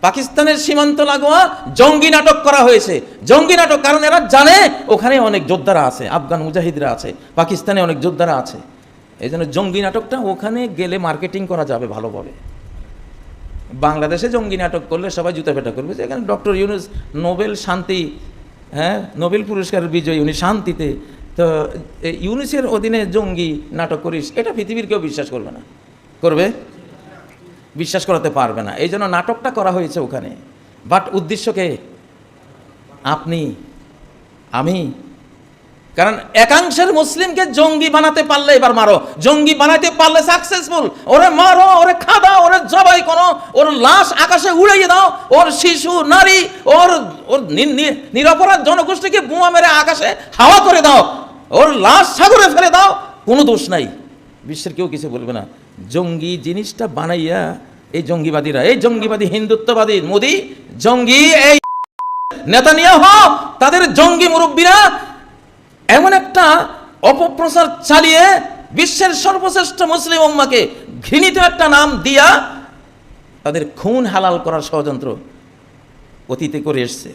পাকিস্তানের সীমান্ত লাগোয়া জঙ্গি নাটক করা হয়েছে। জঙ্গি নাটক, কারণ এরা জানে ওখানে অনেক যোদ্ধারা আছে, আফগান মুজাহিদরা আছে, পাকিস্তানে অনেক যোদ্ধারা আছে। এই জন্য জঙ্গি নাটকটা ওখানে গেলে মার্কেটিং করা যাবে ভালোভাবে। বাংলাদেশে জঙ্গি নাটক করলে সবাই জুতা পেটা করবে যে এখানে ডক্টর ইউনূস নোবেল শান্তি, নোবেল পুরস্কারের বিজয়ী, উনি শান্তিতে, তো ইউনূসের অধীনে জঙ্গি নাটক করিস, এটা পৃথিবীর কেউ বিশ্বাস করবে না। করবে? বিশ্বাস করাতে পারবে না। এই জন্য নাটকটা করা হয়েছে ওখানে। বাট উদ্দেশ্যকে আপনি, আমি, কারণ একাংশের মুসলিমকে জঙ্গি বানাতে পারলে এবার মারো, জঙ্গি বানাতে পারলে সাকসেসফুল, ওরে মারো, ওরে খাদাও, ওরে জবাই করো, ওর লাশ আকাশে উড়িয়ে দাও, ওর শিশু নারী, ওর নিরপরাধ জনগোষ্ঠীকে বোমা মেরে আকাশে হাওয়া করে দাও, ওর লাশ সাগরে ফেলে দাও, কোনো দোষ নাই, বিশ্বের কেউ কিছু বলবে না। জঙ্গি জিনিসটা বানাইয়া এই জঙ্গিবাদীরা, এই জঙ্গিবাদী হিন্দুত্ববাদী মোদি জঙ্গি, এই নেতানিয়াহু, তাদের জঙ্গি মুরব্বীরা এমন একটা অপপ্রচার চালিয়ে বিশ্বের সর্বশ্রেষ্ঠ মুসলিম উম্মাকে ঘৃণিত একটা নাম দিয়া তাদের খুন হালাল করার ষড়যন্ত্র অতীতে করে এসছে।